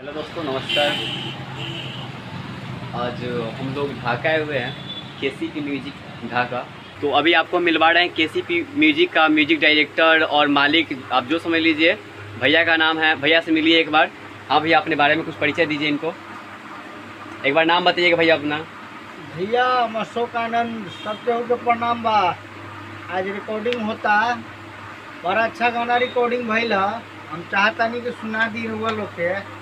Hello दोस्तों, नमस्कार। आज हम लोग ढाका आए हुए हैं, केसीपी म्यूजिक ढाका। तो अभी आपको मिलवा रहे हैं केसीपी म्यूजिक का म्यूजिक डायरेक्टर और मालिक, आप जो समझ लीजिए। भैया का नाम है, भैया से मिलिए एक बार। हाँ भैया, अपने बारे में कुछ परिचय दीजिए इनको। एक बार नाम बताइएगा भैया अपना। भैया हम अशोक आनंद, सबके के प्रणाम बा। आज रिकॉर्डिंग होता, बड़ा अच्छा गाना रिकॉर्डिंग भइल ह। हम चाहतानी कि सुना दी रउआ लोग के।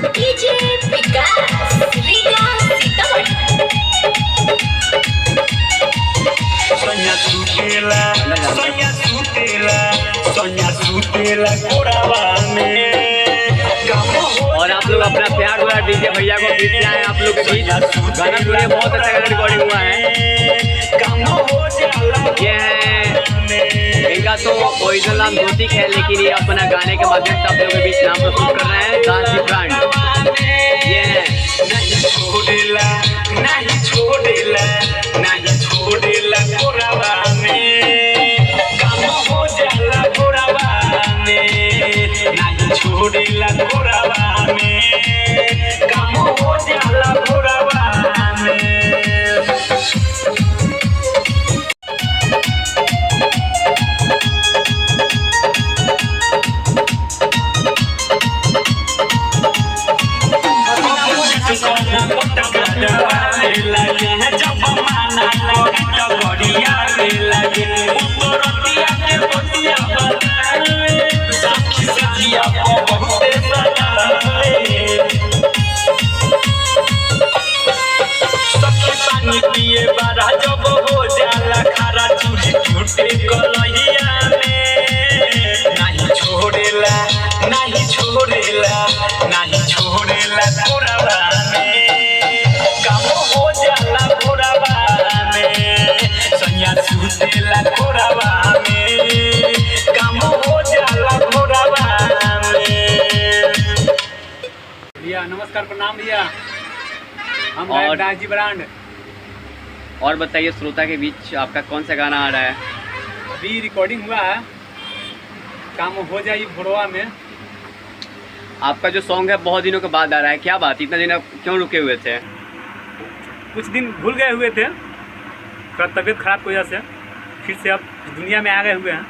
डीजे विकास लीला सीतामढ़ी। और आप लोग अपना प्यार दुलार दीजिए भैया को। बीच में आए आप लोग के बीच गाना सुनिए, बहुत अच्छा गाना रिकॉर्डिंग हुआ है। ये है इनका तो ओरिजिनल नाम ज्योतिक है, लेकिन ये अपना गाने के माध्यम से आप लोगों के बीच नाम प्रस्तुत कर रहे हैं, डांस दी ब्रांड। ये है पिए बारा जब हो जाला खारा चूड़ी टूटे कलहिया में नहीं छोड़ेला कोराबा में काम हो जाला कोराबा में सैया सुतेला कोराबा में काम हो जाला कोराबा में। भैया नमस्कार, प्रणाम भैया। हम और डांस दी ब्रांड। और बताइए, श्रोता के बीच आपका कौन सा गाना आ रहा है? अभी रिकॉर्डिंग हुआ है, काम हो जाए भोरवा में। आपका जो सॉन्ग है बहुत दिनों के बाद आ रहा है, क्या बात, इतना दिन आप क्यों रुके हुए थे? कुछ दिन भूल गए हुए थे, थोड़ा तबीयत खराब की वजह से। फिर से अब दुनिया में आ गए हुए हैं।